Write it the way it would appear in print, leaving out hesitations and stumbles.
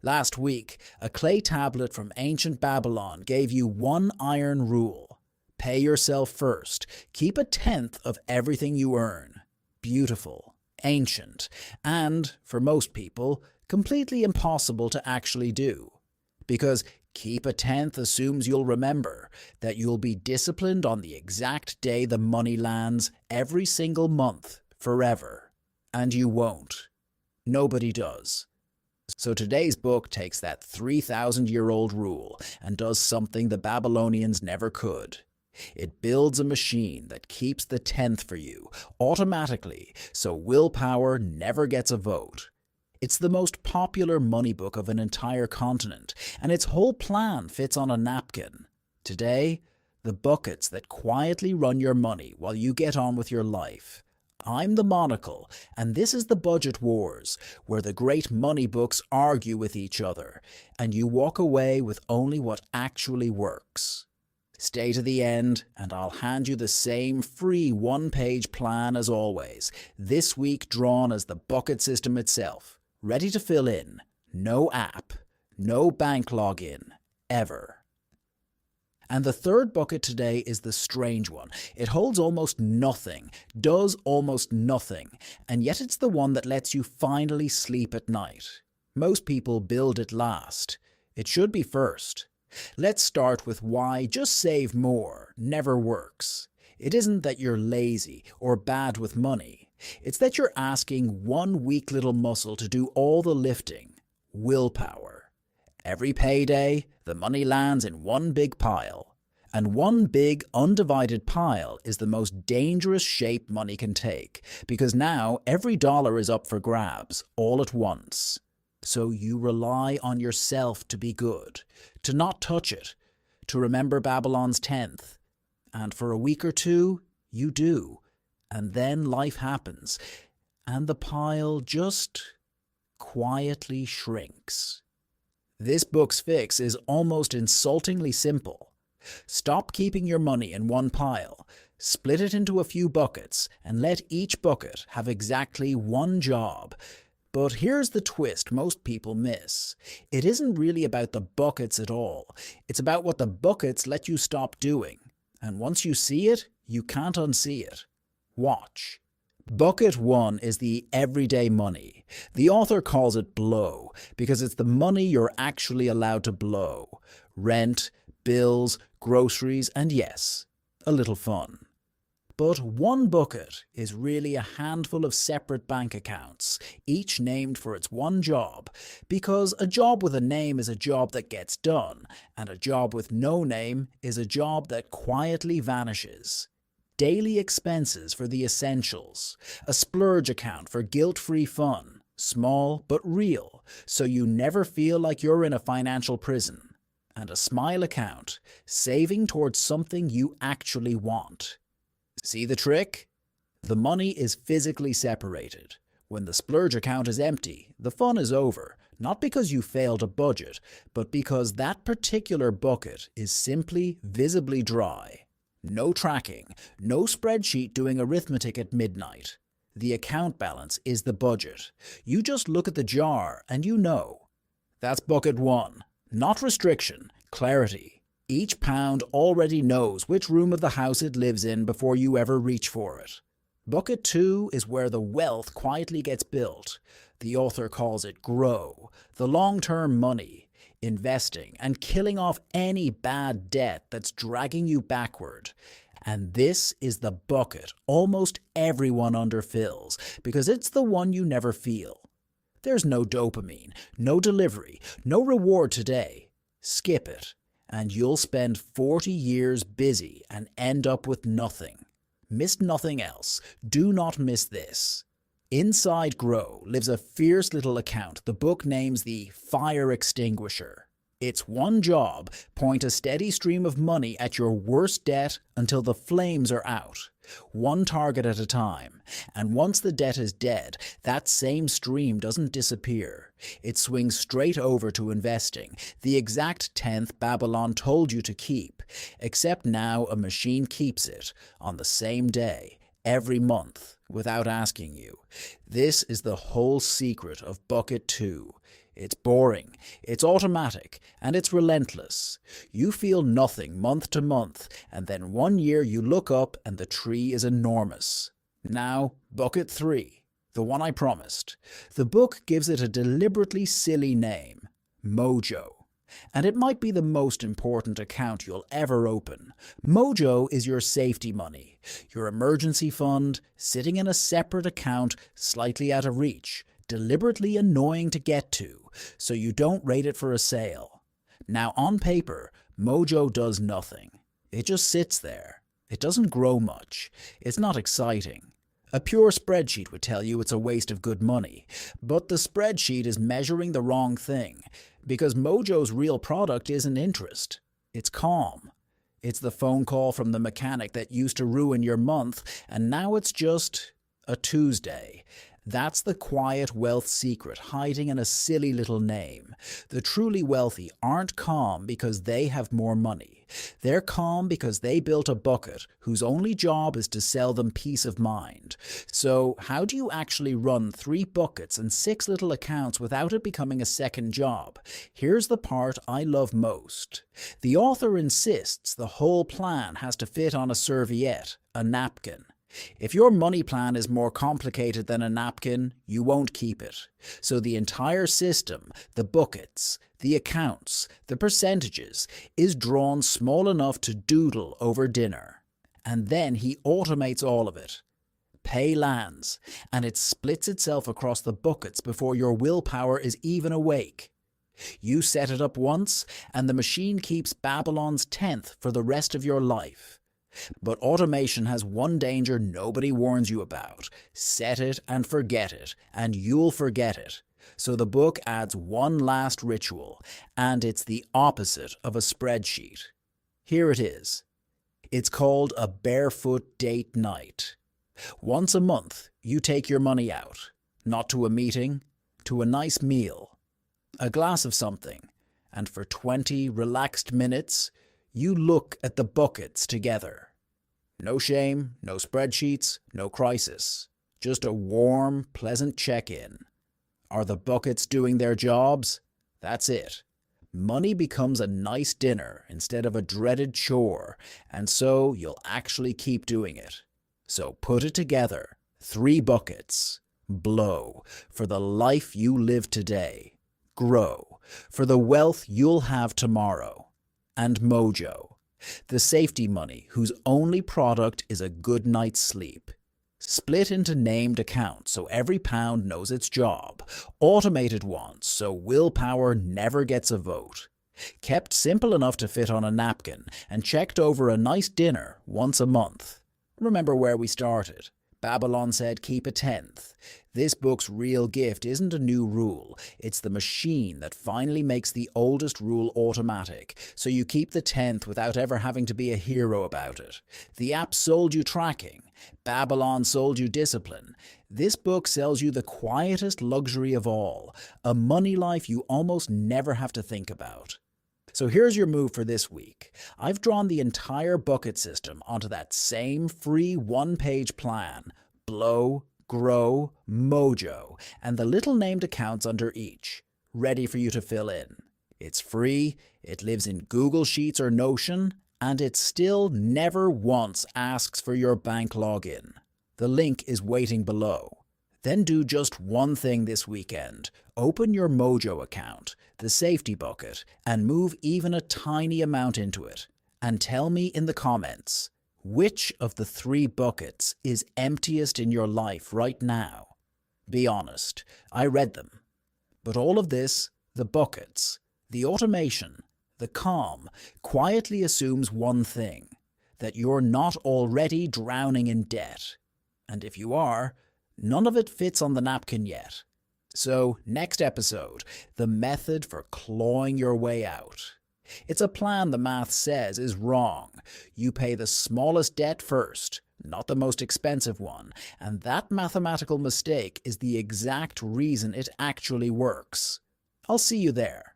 Last week, a clay tablet from ancient Babylon gave you one iron rule. Pay yourself first. Keep 1/10 of everything you earn. Beautiful, ancient, and, for most people, completely impossible to actually do. Because keep 1/10 assumes you'll remember, that you'll be disciplined on the exact day the money lands every single month, forever. And you won't. Nobody does. So today's book takes that 3,000-year-old rule and does something the Babylonians never could. It builds a machine that keeps the 10th for you, automatically, so willpower never gets a vote. It's the most popular money book of an entire continent, and its whole plan fits on a napkin. Today, the buckets that quietly run your money while you get on with your life. I'm the monocle, and this is the Budget Wars, where the great money books argue with each other, and you walk away with only what actually works. Stay to the end, and I'll hand you the same free one-page plan as always, this week drawn as the bucket system itself, ready to fill in. No app, no bank login, ever. And the third bucket today is the strange one. It holds almost nothing, does almost nothing, and yet it's the one that lets you finally sleep at night. Most people build it last. It should be first. Let's start with why just save more never works. It isn't that you're lazy or bad with money. It's that you're asking one weak little muscle to do all the lifting. Willpower. Every payday, the money lands in one big pile. And one big, undivided pile is the most dangerous shape money can take, because now every dollar is up for grabs, all at once. So you rely on yourself to be good, to not touch it, to remember Babylon's 10th. And for a week or two, you do. And then life happens, and the pile just quietly shrinks. This book's fix is almost insultingly simple. Stop keeping your money in one pile, split it into a few buckets, and let each bucket have exactly one job. But here's the twist most people miss. It isn't really about the buckets at all. It's about what the buckets let you stop doing. And once you see it, you can't unsee it. Watch. Bucket 1 is the everyday money. The author calls it blow because it's the money you're actually allowed to blow. Rent, bills, groceries, and yes, a little fun. But one bucket is really a handful of separate bank accounts, each named for its one job, because a job with a name is a job that gets done, and a job with no name is a job that quietly vanishes. Daily expenses for the essentials, a splurge account for guilt-free fun, small but real, so you never feel like you're in a financial prison, and a smile account, saving towards something you actually want. See the trick? The money is physically separated. When the splurge account is empty, the fun is over, not because you failed a budget, but because that particular bucket is simply visibly dry. No tracking, no spreadsheet doing arithmetic at midnight. The account balance is the budget. You just look at the jar and you know. That's bucket 1. Not restriction, clarity. Each pound already knows which room of the house it lives in before you ever reach for it. Bucket 2 is where the wealth quietly gets built. The author calls it grow, the long-term money. Investing and killing off any bad debt that's dragging you backward. And this is the bucket almost everyone underfills because it's the one you never feel. There's no dopamine, no delivery, no reward today. Skip it, and you'll spend 40 years busy and end up with nothing. Miss nothing else. Do not miss this. Inside Grow lives a fierce little account the book names the Fire Extinguisher. Its one job, point a steady stream of money at your worst debt until the flames are out. One target at a time. And once the debt is dead, that same stream doesn't disappear. It swings straight over to investing, the exact 10th Babylon told you to keep, except now a machine keeps it on the same day, every month, without asking you. This is the whole secret of Bucket 2. It's boring, it's automatic, and it's relentless. You feel nothing month to month, and then one year you look up and the tree is enormous. Now, bucket 3, the one I promised. The book gives it a deliberately silly name, Mojo. And it might be the most important account you'll ever open. Mojo is your safety money, your emergency fund, sitting in a separate account, slightly out of reach, deliberately annoying to get to, so you don't rate it for a sale. Now, on paper, Mojo does nothing. It just sits there. It doesn't grow much. It's not exciting. A pure spreadsheet would tell you it's a waste of good money, but the spreadsheet is measuring the wrong thing, because Mojo's real product isn't interest. It's calm. It's the phone call from the mechanic that used to ruin your month, and now it's just a Tuesday. That's the quiet wealth secret hiding in a silly little name. The truly wealthy aren't calm because they have more money. They're calm because they built a bucket whose only job is to sell them peace of mind. So how do you actually run 3 buckets and 6 little accounts without it becoming a second job? Here's the part I love most. The author insists the whole plan has to fit on a serviette, a napkin. If your money plan is more complicated than a napkin, you won't keep it. So the entire system, the buckets, the accounts, the percentages, is drawn small enough to doodle over dinner. And then he automates all of it. Pay lands, and it splits itself across the buckets before your willpower is even awake. You set it up once, and the machine keeps Babylon's 10th for the rest of your life. But automation has one danger nobody warns you about. Set it and forget it, and you'll forget it. So the book adds one last ritual, and it's the opposite of a spreadsheet. Here it is. It's called a Barefoot Date Night. Once a month, you take your money out. Not to a meeting, to a nice meal. A glass of something, and for 20 relaxed minutes, you look at the buckets together. No shame, no spreadsheets, no crisis. Just a warm, pleasant check-in. Are the buckets doing their jobs? That's it. Money becomes a nice dinner instead of a dreaded chore, and so you'll actually keep doing it. So put it together. 3 buckets. Blow for the life you live today. Grow for the wealth you'll have tomorrow. And Mojo, the safety money whose only product is a good night's sleep. Split into named accounts so every pound knows its job. Automated ones so willpower never gets a vote. Kept simple enough to fit on a napkin and checked over a nice dinner once a month. Remember where we started. Babylon said keep a 10th. This book's real gift isn't a new rule. It's the machine that finally makes the oldest rule automatic, so you keep the 10th without ever having to be a hero about it. The app sold you tracking. Babylon sold you discipline. This book sells you the quietest luxury of all, a money life you almost never have to think about. So here's your move for this week. I've drawn the entire bucket system onto that same free 1-page plan. Blow, Grow, Mojo, and the little named accounts under each, ready for you to fill in. It's free, it lives in Google Sheets or Notion, and it still never once asks for your bank login. The link is waiting below. Then do just one thing this weekend. Open your Mojo account, the safety bucket, and move even a tiny amount into it. And tell me in the comments, which of the 3 buckets is emptiest in your life right now? Be honest, I read them. But all of this, the buckets, the automation, the calm, quietly assumes one thing, that you're not already drowning in debt. And if you are, none of it fits on the napkin yet. So, next episode, the method for clawing your way out. It's a plan the math says is wrong. You pay the smallest debt first, not the most expensive one, and that mathematical mistake is the exact reason it actually works. I'll see you there.